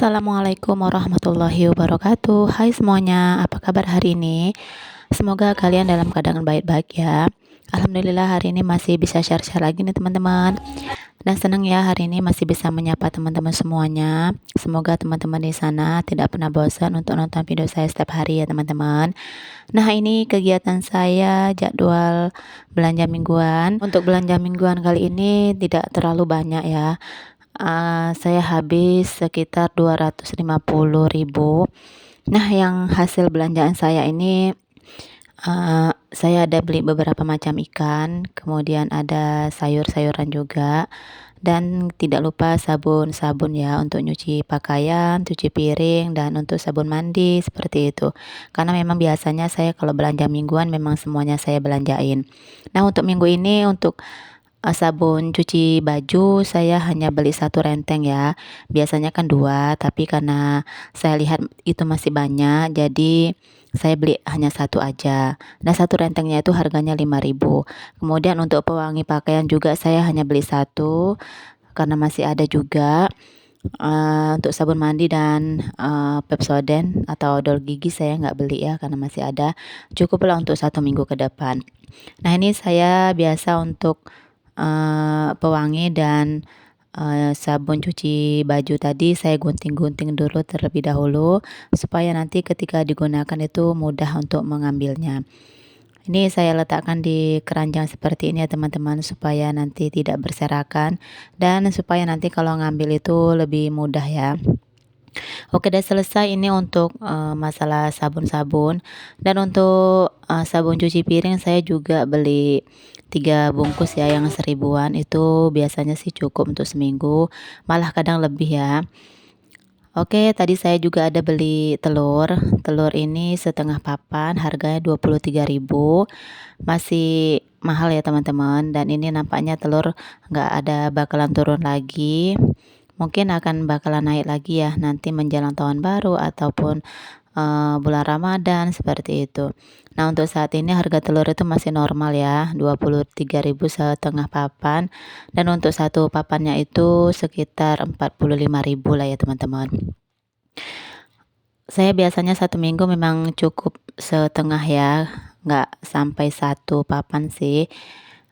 Assalamualaikum warahmatullahi wabarakatuh. Hai semuanya, apa kabar hari ini? Semoga kalian dalam keadaan baik-baik ya. Alhamdulillah hari ini masih bisa share-share lagi nih teman-teman. Dan senang ya hari ini masih bisa menyapa teman-teman semuanya. Semoga teman-teman di sana tidak pernah bosan untuk nonton video saya setiap hari ya teman-teman. Nah ini kegiatan saya jadwal belanja mingguan. Untuk belanja mingguan kali ini tidak terlalu banyak ya. Saya habis sekitar 250.000. Nah, yang hasil belanjaan saya ini, saya ada beli beberapa macam ikan, kemudian ada sayur-sayuran juga, dan tidak lupa sabun-sabun ya untuk nyuci pakaian, cuci piring, dan untuk sabun mandi seperti itu. Karena memang biasanya saya kalau belanja mingguan memang semuanya saya belanjain. Nah, untuk minggu ini untuk sabun cuci baju saya hanya beli satu renteng ya. Biasanya kan dua, tapi karena saya lihat itu masih banyak, jadi saya beli hanya satu aja. Nah, satu rentengnya itu harganya 5.000. Kemudian untuk pewangi pakaian juga saya hanya beli satu karena masih ada juga. Untuk sabun mandi dan Pepsodent atau odol gigi saya nggak beli ya karena masih ada. Cukuplah untuk 1 minggu ke depan. Nah, ini saya biasa untuk pewangi dan sabun cuci baju tadi saya gunting-gunting dulu terlebih dahulu supaya nanti ketika digunakan itu mudah untuk mengambilnya. Ini saya letakkan di keranjang seperti ini ya teman-teman supaya nanti tidak berserakan dan supaya nanti kalau ngambil itu lebih mudah ya. Oke, udah selesai ini untuk masalah sabun-sabun. Dan untuk sabun cuci piring saya juga beli 3 bungkus ya yang 1.000-an, itu biasanya sih cukup untuk seminggu, malah kadang lebih ya. Oke, tadi saya juga ada beli telur. Telur ini setengah papan harganya 23.000. Masih mahal ya teman-teman, dan ini nampaknya telur nggak ada bakalan turun lagi. Mungkin akan bakalan naik lagi ya nanti menjelang tahun baru ataupun bulan Ramadan seperti itu. Nah, untuk saat ini harga telur itu masih normal ya, 23.000 setengah papan, dan untuk satu papannya itu sekitar 45.000 lah ya teman-teman. Saya biasanya 1 minggu memang cukup setengah ya, nggak sampai satu papan sih,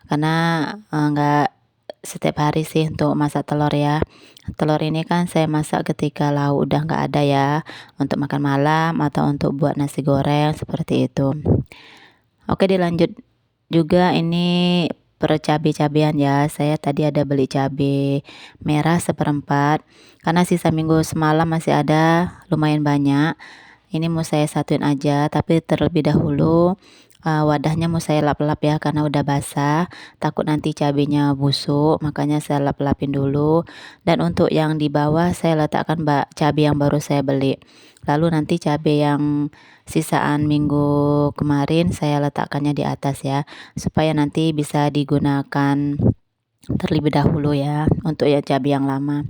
karena nggak setiap hari sih untuk masak telur ya. Telur ini kan saya masak ketika lauk udah nggak ada ya, untuk makan malam atau untuk buat nasi goreng seperti itu. Oke, dilanjut juga ini per cabai-cabean ya. Saya tadi ada beli cabai merah seperempat karena sisa minggu semalam masih ada lumayan banyak. Ini mau saya satuin aja, tapi terlebih dahulu wadahnya mau saya lap-lap ya karena udah basah, takut nanti cabenya busuk, makanya saya lap-lapin dulu. Dan untuk yang di bawah saya letakkan cabai yang baru saya beli. Lalu nanti cabai yang sisaan minggu kemarin saya letakkannya di atas ya, supaya nanti bisa digunakan terlebih dahulu ya untuk ya cabai yang lama.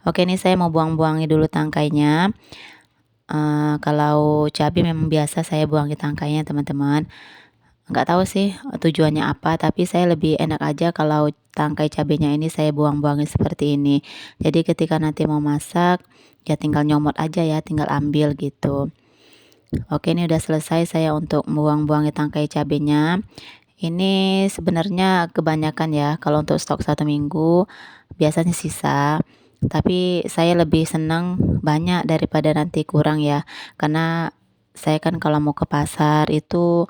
Oke, ini saya mau buang-buangi dulu tangkainya. Kalau cabai memang biasa saya buangi tangkainya teman-teman. Nggak tahu sih tujuannya apa, tapi saya lebih enak aja kalau tangkai cabenya ini saya buang-buangin seperti ini. Jadi ketika nanti mau masak ya tinggal nyomot aja ya, tinggal ambil gitu. Oke, ini udah selesai saya untuk buang-buangin tangkai cabenya. Ini sebenarnya kebanyakan ya, kalau untuk stok 1 minggu biasanya sisa. Tapi saya lebih senang banyak daripada nanti kurang ya, karena saya kan kalau mau ke pasar itu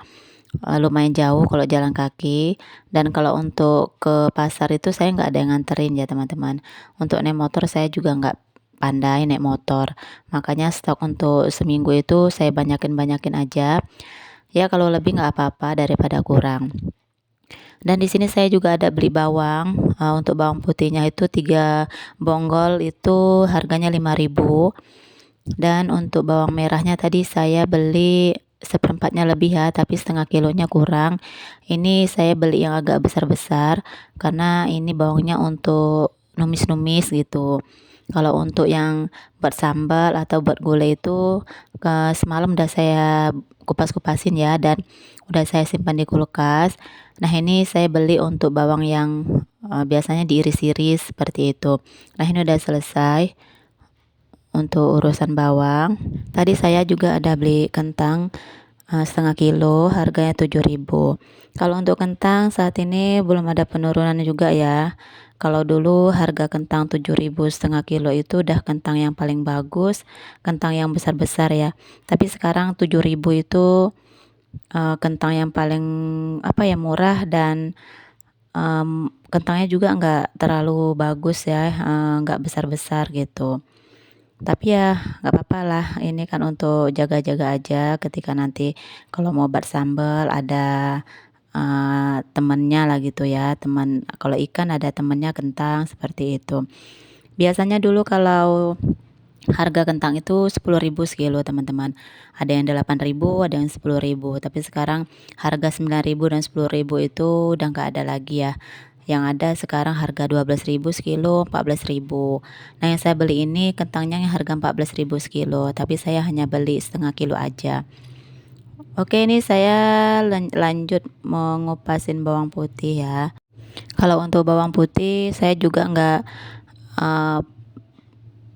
lumayan jauh kalau jalan kaki, dan kalau untuk ke pasar itu saya nggak ada yang nganterin ya teman-teman. Untuk naik motor saya juga nggak pandai naik motor, makanya stok untuk seminggu itu saya banyakin aja ya, kalau lebih nggak apa-apa daripada kurang. Dan di sini saya juga ada beli bawang. Untuk bawang putihnya itu 3 bonggol itu harganya 5.000. Dan untuk bawang merahnya tadi saya beli seperempatnya lebih ya, tapi setengah kilonya kurang. Ini saya beli yang agak besar-besar karena ini bawangnya untuk numis-numis gitu. Kalau untuk yang buat sambal atau buat gulai itu semalam udah saya kupas-kupasin ya, dan udah saya simpan di kulkas. Nah, ini saya beli untuk bawang yang biasanya diiris-iris seperti itu. Nah, ini udah selesai. untuk urusan bawang. Tadi saya juga ada beli kentang setengah kilo, harganya 7.000. Kalau untuk kentang saat ini belum ada penurunan juga ya. Kalau dulu harga kentang 7.000 setengah kilo itu udah kentang yang paling bagus, kentang yang besar-besar ya. Tapi sekarang 7.000 itu kentang yang paling apa ya, murah, dan kentangnya juga nggak terlalu bagus ya, nggak besar-besar gitu. Tapi ya nggak apa-apa lah, ini kan untuk jaga-jaga aja ketika nanti kalau mau buat sambal ada temennya lah gitu ya, teman kalau ikan ada temennya kentang, seperti itu. Biasanya dulu kalau harga kentang itu 10.000 sekilo teman-teman, ada yang 8.000, ada yang 10.000, tapi sekarang harga 9.000 dan 10.000 itu udah nggak ada lagi ya. Yang ada sekarang harga 12.000 sekilo, 14.000. Nah, yang saya beli ini kentangnya yang harga 14.000 sekilo, tapi saya hanya beli setengah kilo aja. Oke, ini saya lanjut mengupasin bawang putih ya. Kalau untuk bawang putih saya juga nggak uh,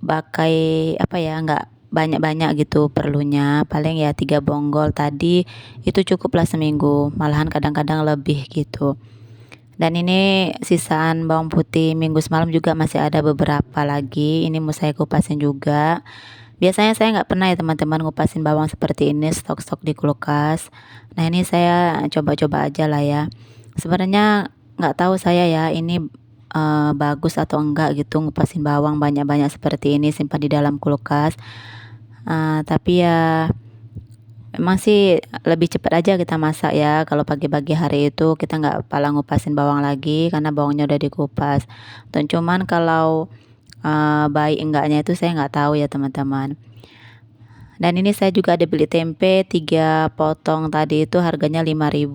pakai apa ya, nggak banyak-banyak gitu perlunya, paling ya 3 bonggol tadi itu cukuplah seminggu, malahan kadang-kadang lebih gitu. Dan ini sisaan bawang putih minggu semalam juga masih ada beberapa lagi, ini mau saya kupasin juga. Biasanya saya nggak pernah ya teman-teman ngupasin bawang seperti ini, stok-stok di kulkas. Nah, ini saya coba-coba aja lah ya. Sebenarnya nggak tahu saya ya ini bagus atau enggak gitu ngupasin bawang banyak-banyak seperti ini simpan di dalam kulkas. Tapi ya emang sih lebih cepat aja kita masak ya. Kalau pagi-pagi hari itu kita nggak pala ngupasin bawang lagi karena bawangnya udah dikupas. Dan cuman kalau baik enggaknya itu saya nggak tahu ya teman-teman. Dan ini saya juga ada beli tempe 3 potong tadi itu harganya 5.000.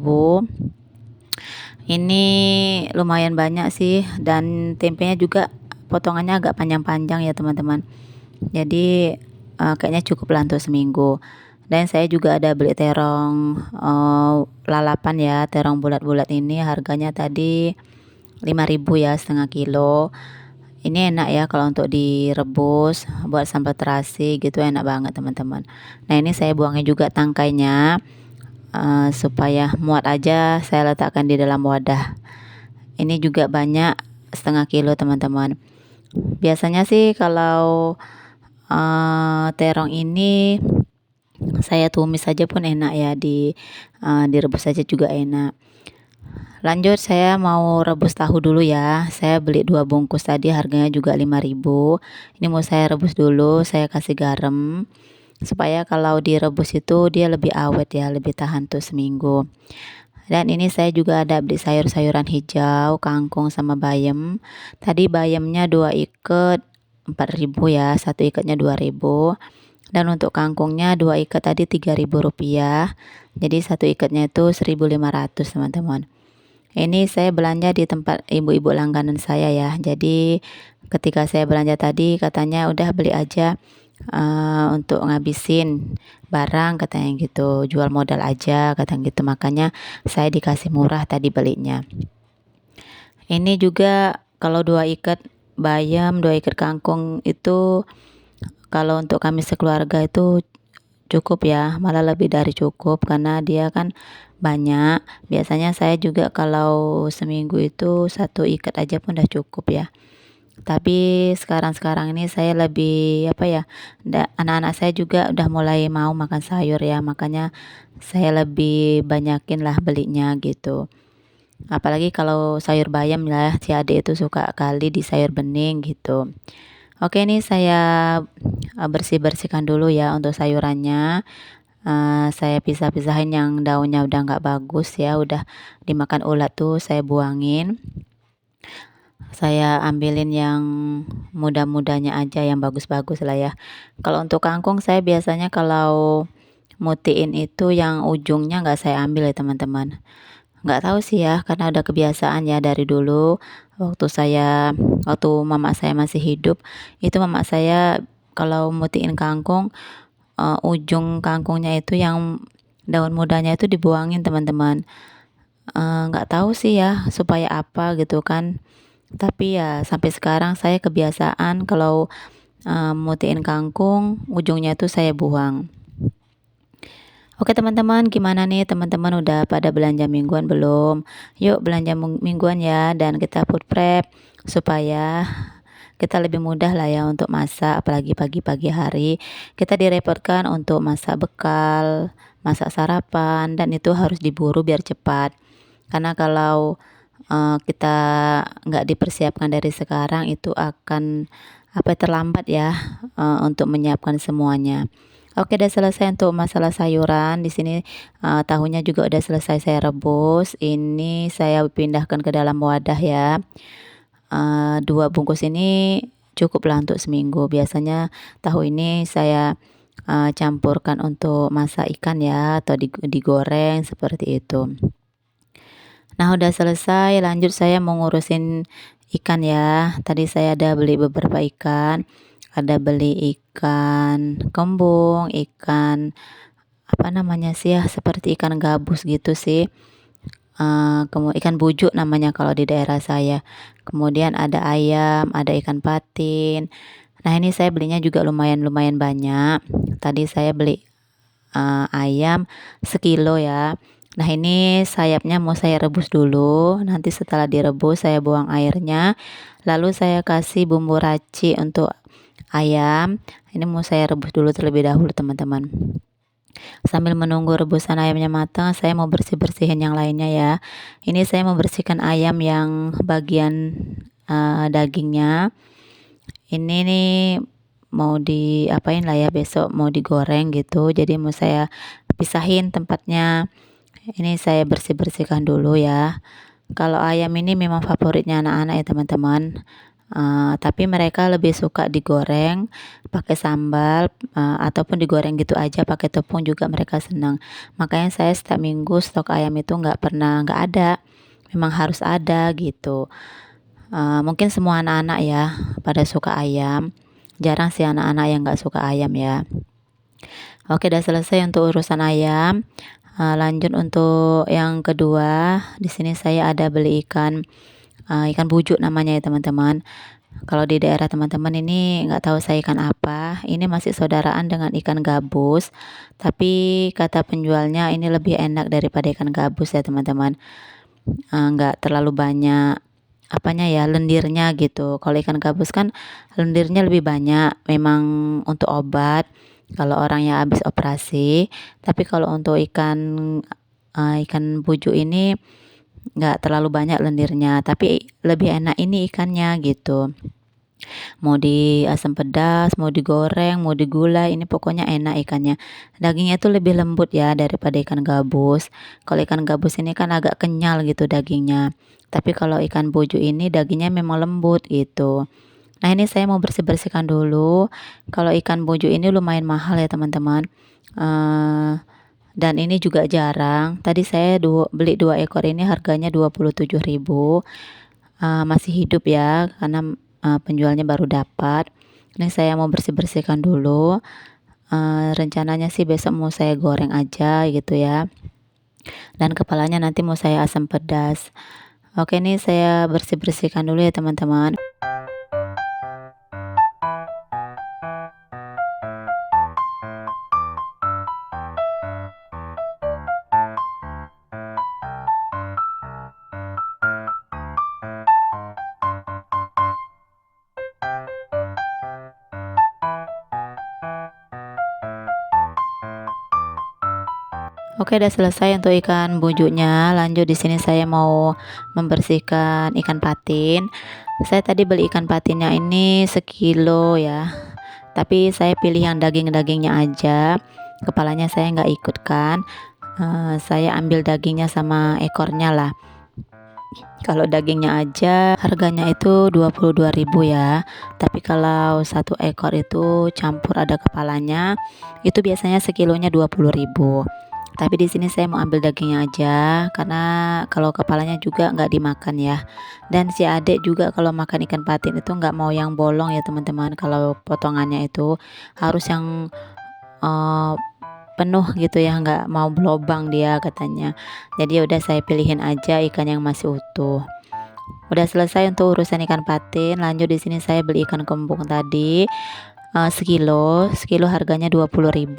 Ini lumayan banyak sih, dan tempenya juga potongannya agak panjang-panjang ya teman-teman. Jadi kayaknya cukup lah untuk seminggu. Dan saya juga ada beli terong lalapan ya, terong bulat-bulat ini harganya tadi 5.000 ya setengah kilo. Ini enak ya kalau untuk direbus buat sambal terasi gitu, enak banget teman-teman. Nah, ini saya buangnya juga tangkainya supaya muat aja, saya letakkan di dalam wadah. Ini juga banyak setengah kilo teman-teman. Biasanya sih kalau terong ini saya tumis saja pun enak ya, direbus saja juga enak. Lanjut, saya mau rebus tahu dulu ya. Saya beli 2 bungkus tadi harganya juga 5.000. Ini mau saya rebus dulu, saya kasih garam supaya kalau direbus itu dia lebih awet ya, lebih tahan tuh seminggu. Dan ini saya juga ada beli sayur-sayuran hijau, kangkung sama bayam. Tadi bayamnya 2 ikat 4.000 ya, satu ikatnya 2.000. Dan untuk kangkungnya 2 ikat tadi 3.000 rupiah. Jadi satu ikatnya itu 1.500 teman-teman. Ini saya belanja di tempat ibu-ibu langganan saya ya. Jadi ketika saya belanja tadi katanya udah beli aja untuk ngabisin barang katanya gitu, jual modal aja katanya gitu, makanya saya dikasih murah tadi belinya. Ini juga kalau 2 ikat bayam, 2 ikat kangkung itu kalau untuk kami sekeluarga itu cukup ya, malah lebih dari cukup karena dia kan banyak. Biasanya saya juga kalau seminggu itu 1 ikat aja pun udah cukup ya. Tapi sekarang-sekarang ini saya lebih apa ya, anak-anak saya juga udah mulai mau makan sayur ya, makanya saya lebih banyakin lah belinya gitu. Apalagi kalau sayur bayam lah, si adik itu suka kali di sayur bening gitu. Oke, ini saya bersih-bersihkan dulu ya untuk sayurannya. Saya pisah-pisahin yang daunnya udah nggak bagus ya, udah dimakan ulat tuh saya buangin. Saya ambilin yang muda-mudanya aja, yang bagus-bagus lah ya. Kalau untuk kangkung saya biasanya kalau mutiin itu yang ujungnya nggak saya ambil ya teman-teman. Nggak tahu sih ya, karena udah kebiasaan ya dari dulu. Waktu mama saya masih hidup, itu mama saya kalau mutiin kangkung, ujung kangkungnya itu yang daun mudanya itu dibuangin teman-teman. Nggak tahu sih ya supaya apa gitu kan. Tapi ya sampai sekarang saya kebiasaan kalau mutiin kangkung, ujungnya itu saya buang. Oke teman-teman, gimana nih teman-teman udah pada belanja mingguan belum? Yuk belanja mingguan ya, dan kita food prep supaya kita lebih mudah lah ya untuk masak, apalagi pagi-pagi hari. Kita direpotkan untuk masak bekal, masak sarapan, dan itu harus diburu biar cepat. Karena kalau kita nggak dipersiapkan dari sekarang itu akan terlambat ya untuk menyiapkan semuanya. Oke, udah selesai untuk masalah sayuran. Di sini tahunya juga udah selesai saya rebus. Ini saya pindahkan ke dalam wadah ya. 2 bungkus ini cukup lah untuk seminggu. Biasanya tahu ini saya campurkan untuk masak ikan ya, atau digoreng seperti itu. Nah, udah selesai, lanjut saya mau ngurusin ikan ya. Tadi saya ada beli beberapa ikan. Ada beli ikan kembung, ikan apa namanya sih ya, seperti ikan gabus gitu sih. Kemudian ikan bujuk namanya kalau di daerah saya. Kemudian ada ayam, ada ikan patin. Nah, ini saya belinya juga lumayan banyak. Tadi saya beli ayam sekilo ya. Nah, ini sayapnya mau saya rebus dulu. Nanti setelah direbus saya buang airnya. Lalu saya kasih bumbu raci untuk ayam. Ini mau saya rebus dulu terlebih dahulu teman-teman. Sambil menunggu rebusan ayamnya matang, saya mau bersih-bersihin yang lainnya ya. Ini saya membersihkan ayam yang bagian dagingnya. Ini nih mau diapain lah ya, besok mau digoreng gitu. Jadi mau saya pisahin tempatnya. Ini saya bersih-bersihkan dulu ya. Kalau ayam ini memang favoritnya anak-anak ya teman-teman. Tapi mereka lebih suka digoreng pakai sambal, ataupun digoreng gitu aja pakai tepung juga mereka senang. Makanya saya setiap minggu stok ayam itu nggak ada, memang harus ada gitu. Mungkin semua anak-anak ya pada suka ayam, jarang sih anak-anak yang nggak suka ayam ya. Oke, udah selesai untuk urusan ayam. Lanjut untuk yang kedua, di sini saya ada beli ikan bujuk namanya ya teman-teman. Kalau di daerah teman-teman ini nggak tahu saya ikan apa. Ini masih saudaraan dengan ikan gabus, tapi kata penjualnya ini lebih enak daripada ikan gabus ya teman-teman. Nggak terlalu banyak apanya ya, lendirnya gitu. Kalau ikan gabus kan lendirnya lebih banyak, memang untuk obat kalau orang yang habis operasi. Tapi kalau untuk ikan bujuk ini nggak terlalu banyak lendirnya, tapi lebih enak ini ikannya gitu. Mau di asam pedas, mau digoreng, mau digulai, ini pokoknya enak ikannya. Dagingnya itu lebih lembut ya daripada ikan gabus. Kalau ikan gabus ini kan agak kenyal gitu dagingnya. Tapi kalau ikan buju ini dagingnya memang lembut gitu. Nah, ini saya mau bersih-bersihkan dulu. Kalau ikan buju ini lumayan mahal ya teman-teman. Dan ini juga jarang. Tadi saya beli 2 ekor ini harganya 27.000. Masih hidup ya, karena penjualnya baru dapat. Ini saya mau bersih-bersihkan dulu. Rencananya sih besok mau saya goreng aja gitu ya. Dan kepalanya nanti mau saya asam pedas. Oke, ini saya bersih-bersihkan dulu ya teman-teman. Oke, udah selesai untuk ikan bujuknya. Lanjut di sini saya mau membersihkan ikan patin. Saya tadi beli ikan patinnya ini sekilo ya. Tapi saya pilih yang daging-dagingnya aja. Kepalanya saya nggak ikutkan. Saya ambil dagingnya sama ekornya lah. Kalau dagingnya aja harganya itu 22.000 ya. Tapi kalau 1 ekor itu campur ada kepalanya, itu biasanya sekilonya 20.000. Tapi di sini saya mau ambil dagingnya aja karena kalau kepalanya juga nggak dimakan ya. Dan si adik juga kalau makan ikan patin itu nggak mau yang bolong ya teman-teman. Kalau potongannya itu harus yang uh, penuh gitu ya, nggak mau berlobang dia katanya. Jadi ya udah saya pilihin aja ikan yang masih utuh. Udah selesai untuk urusan ikan patin. Lanjut di sini saya beli ikan kembung tadi sekilo harganya 20.000.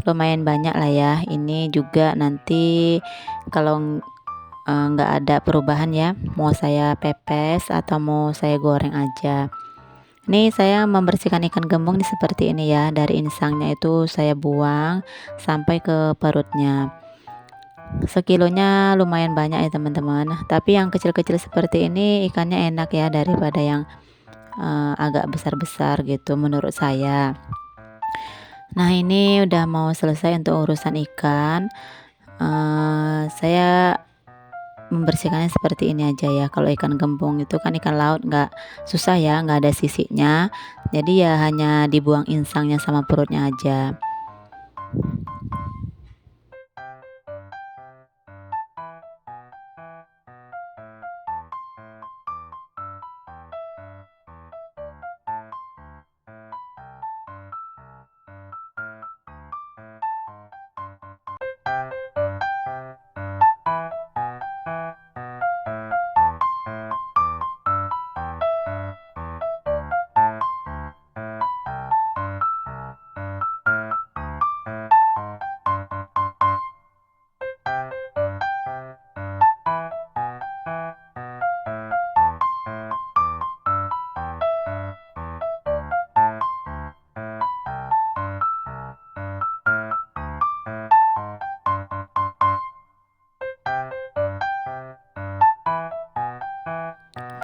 Lumayan banyak lah ya. Ini juga nanti kalau nggak ada perubahan ya, mau saya pepes atau mau saya goreng aja. Nih saya membersihkan ikan gembung nih seperti ini ya, dari insangnya itu saya buang sampai ke perutnya. Sekilonya lumayan banyak ya teman-teman, tapi yang kecil-kecil seperti ini ikannya enak ya daripada yang agak besar-besar gitu menurut saya. Nah ini udah mau selesai untuk urusan ikan. Saya membersihkannya seperti ini aja ya. Kalau ikan gembung itu kan ikan laut, nggak susah ya, nggak ada sisiknya, jadi ya hanya dibuang insangnya sama perutnya aja.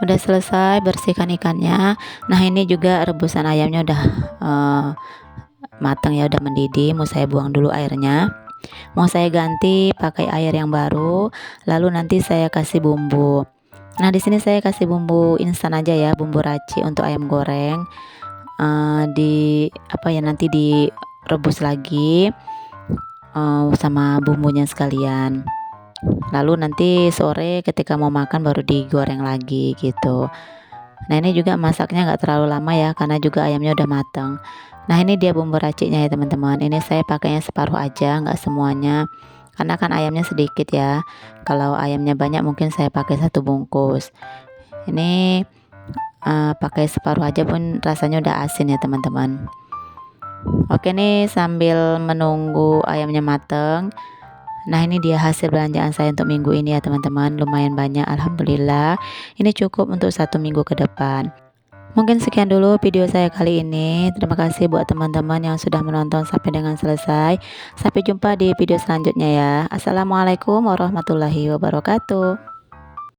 Udah selesai bersihkan ikannya. Nah ini juga rebusan ayamnya udah matang ya, udah mendidih. Mau saya buang dulu airnya, mau saya ganti pakai air yang baru, lalu nanti saya kasih bumbu. Nah di sini saya kasih bumbu instan aja ya, bumbu raci untuk ayam goreng. Di apa ya, nanti direbus lagi sama bumbunya sekalian, lalu nanti sore ketika mau makan baru digoreng lagi gitu. Nah ini juga masaknya nggak terlalu lama ya, karena juga ayamnya udah matang. Nah ini dia bumbu raciknya ya teman-teman. Ini saya pakainya separuh aja, nggak semuanya, karena kan ayamnya sedikit ya. Kalau ayamnya banyak mungkin saya pakai 1 bungkus. Ini pakai separuh aja pun rasanya udah asin ya teman-teman. Oke nih, sambil menunggu ayamnya mateng. Nah ini dia hasil belanjaan saya untuk minggu ini ya teman-teman. Lumayan banyak, alhamdulillah. Ini cukup untuk 1 minggu ke depan. Mungkin sekian dulu video saya kali ini. Terima kasih buat teman-teman yang sudah menonton sampai dengan selesai. Sampai jumpa di video selanjutnya ya. Assalamualaikum warahmatullahi wabarakatuh.